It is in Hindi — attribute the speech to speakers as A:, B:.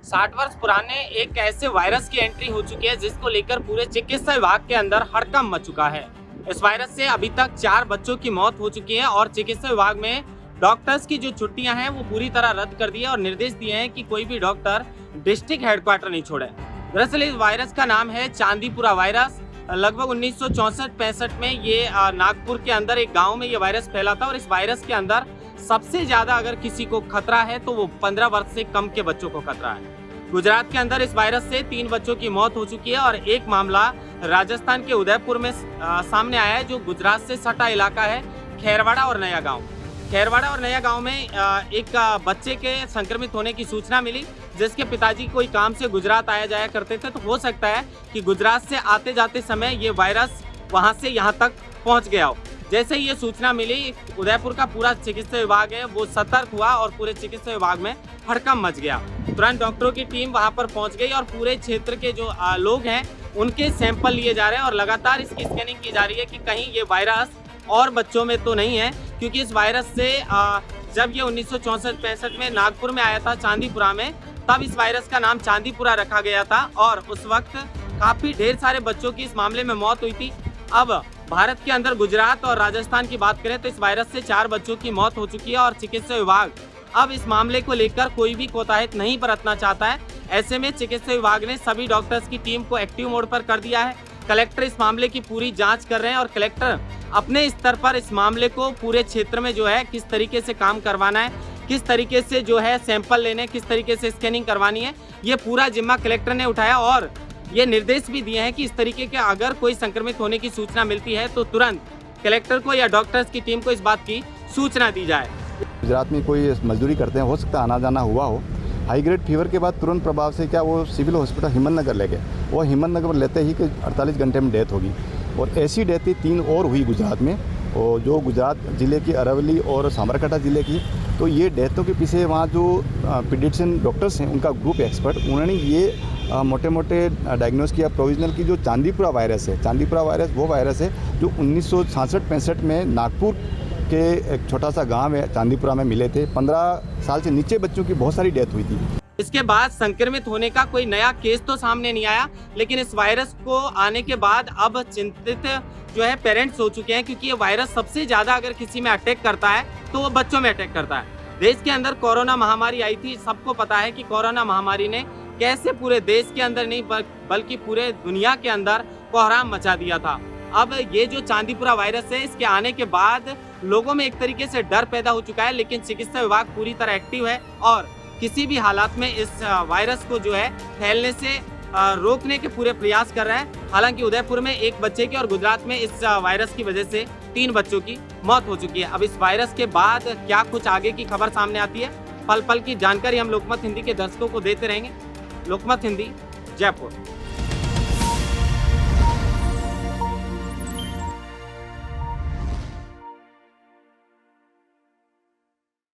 A: 60 वर्ष पुराने एक ऐसे वायरस की एंट्री हो चुकी है जिसको लेकर पूरे चिकित्सा विभाग के अंदर हड़कंप मच चुका है। इस वायरस से अभी तक 4 बच्चों की मौत हो चुकी है और चिकित्सा विभाग में डॉक्टर्स की जो छुट्टियां हैं वो पूरी तरह रद्द कर दी है और निर्देश दिए हैं कि कोई भी डॉक्टर डिस्ट्रिक्ट हेडक्वार्टर नहीं छोड़े। दरअसल इस वायरस का नाम है चांदीपुरा वायरस। लगभग 1964-65 में ये नागपुर के अंदर एक गाँव में ये वायरस फैला था और इस वायरस के अंदर सबसे ज्यादा अगर किसी को खतरा है तो वो 15 वर्ष से कम के बच्चों को खतरा है। गुजरात के अंदर इस वायरस से 3 बच्चों की मौत हो चुकी है और एक मामला राजस्थान के उदयपुर में सामने आया है, जो गुजरात से सटा इलाका है खैरवाड़ा और नया गांव। खैरवाड़ा और नया गांव में एक बच्चे के संक्रमित होने की सूचना मिली, जिसके पिताजी कोई काम से गुजरात आया जाया करते थे। तो हो सकता है कि गुजरात से आते जाते समय ये वायरस वहां से यहाँ तक पहुँच गया हो। जैसे ही ये सूचना मिली, उदयपुर का पूरा चिकित्सा विभाग है वो सतर्क हुआ और पूरे चिकित्सा विभाग में हड़कंप मच गया। तुरंत डॉक्टरों की टीम वहां पर पहुंच गई और पूरे क्षेत्र के जो लोग हैं उनके सैंपल लिए जा रहे हैं और लगातार इसकी स्कैनिंग की जा रही है कि कहीं ये वायरस और बच्चों में तो नहीं है, क्योंकि इस वायरस से जब ये 1964-65 में नागपुर में आया था चांदीपुरा में, तब इस वायरस का नाम चांदीपुरा रखा गया था और उस वक्त काफी ढेर सारे बच्चों की इस मामले में मौत हुई थी। अब भारत के अंदर गुजरात और राजस्थान की बात करें तो इस वायरस से 4 बच्चों की मौत हो चुकी है और चिकित्सा विभाग अब इस मामले को लेकर कोई भी कोताहित नहीं बरतना चाहता है। ऐसे में चिकित्सा विभाग ने सभी डॉक्टर्स की टीम को एक्टिव मोड पर कर दिया है। कलेक्टर इस मामले की पूरी जांच कर रहे हैं और कलेक्टर अपने स्तर पर इस मामले को पूरे क्षेत्र में जो है किस तरीके से काम करवाना है, किस तरीके से जो है सैंपल लेने, किस तरीके से स्कैनिंग करवानी है, ये पूरा जिम्मा कलेक्टर ने उठाया और ये निर्देश भी दिए हैं कि इस तरीके के अगर कोई संक्रमित होने की सूचना मिलती है तो तुरंत कलेक्टर को या डॉक्टर्स की टीम को इस बात की सूचना दी जाए।
B: गुजरात में कोई मजदूरी करते हैं, हो सकता है आना जाना हुआ हो। हाई ग्रेड फीवर के बाद तुरंत प्रभाव से क्या वो सिविल हॉस्पिटल हिम्मतनगर ले गए। वो हिम्मतनगर में लेते ही कि 48 घंटे में डेथ होगी और ऐसी डेथ 3 और हुई गुजरात में, और जो गुजरात ज़िले की अरवली और साबरकांठा ज़िले की। तो ये डेथों के पीछे वहाँ जो पीडियाट्रिशियन डॉक्टर्स हैं उनका ग्रुप एक्सपर्ट, उन्होंने ये मोटे मोटे डायग्नोस किया प्रोविजनल की जो चांदीपुरा वायरस है। चांदीपुरा वायरस वो वायरस है जो 1966-65 में नागपुर के एक छोटा सा गांव है चांदीपुरा में मिले थे। 15 साल से नीचे बच्चों की बहुत सारी डेथ हुई थी।
A: इसके बाद संक्रमित होने का कोई नया केस तो सामने नहीं आया, लेकिन इस वायरस को आने के बाद अब चिंतित जो है पेरेंट्स हो चुके हैं, क्योंकि ये वायरस सबसे ज्यादा अगर किसी में अटैक करता है तो वो बच्चों में अटैक करता है। देश के अंदर कोरोना महामारी आई थी, सबको पता है कि कोरोना महामारी ने कैसे पूरे देश के अंदर नहीं बल्कि पूरे दुनिया के अंदर कोहराम मचा दिया था। अब ये जो चांदीपुरा वायरस है, इसके आने के बाद लोगों में एक तरीके से डर पैदा हो चुका है, लेकिन चिकित्सा विभाग पूरी तरह एक्टिव है और किसी भी हालात में इस वायरस को जो है फैलने से रोकने के पूरे प्रयास कर रहे हैं। हालांकि उदयपुर में एक बच्चे की और गुजरात में इस वायरस की वजह से 3 बच्चों की मौत हो चुकी है। अब इस वायरस के बाद क्या कुछ आगे की खबर सामने आती है, पल पल की जानकारी हम लोकमत हिंदी के दर्शकों को देते रहेंगे। लोकमत हिंदी, जयपुर।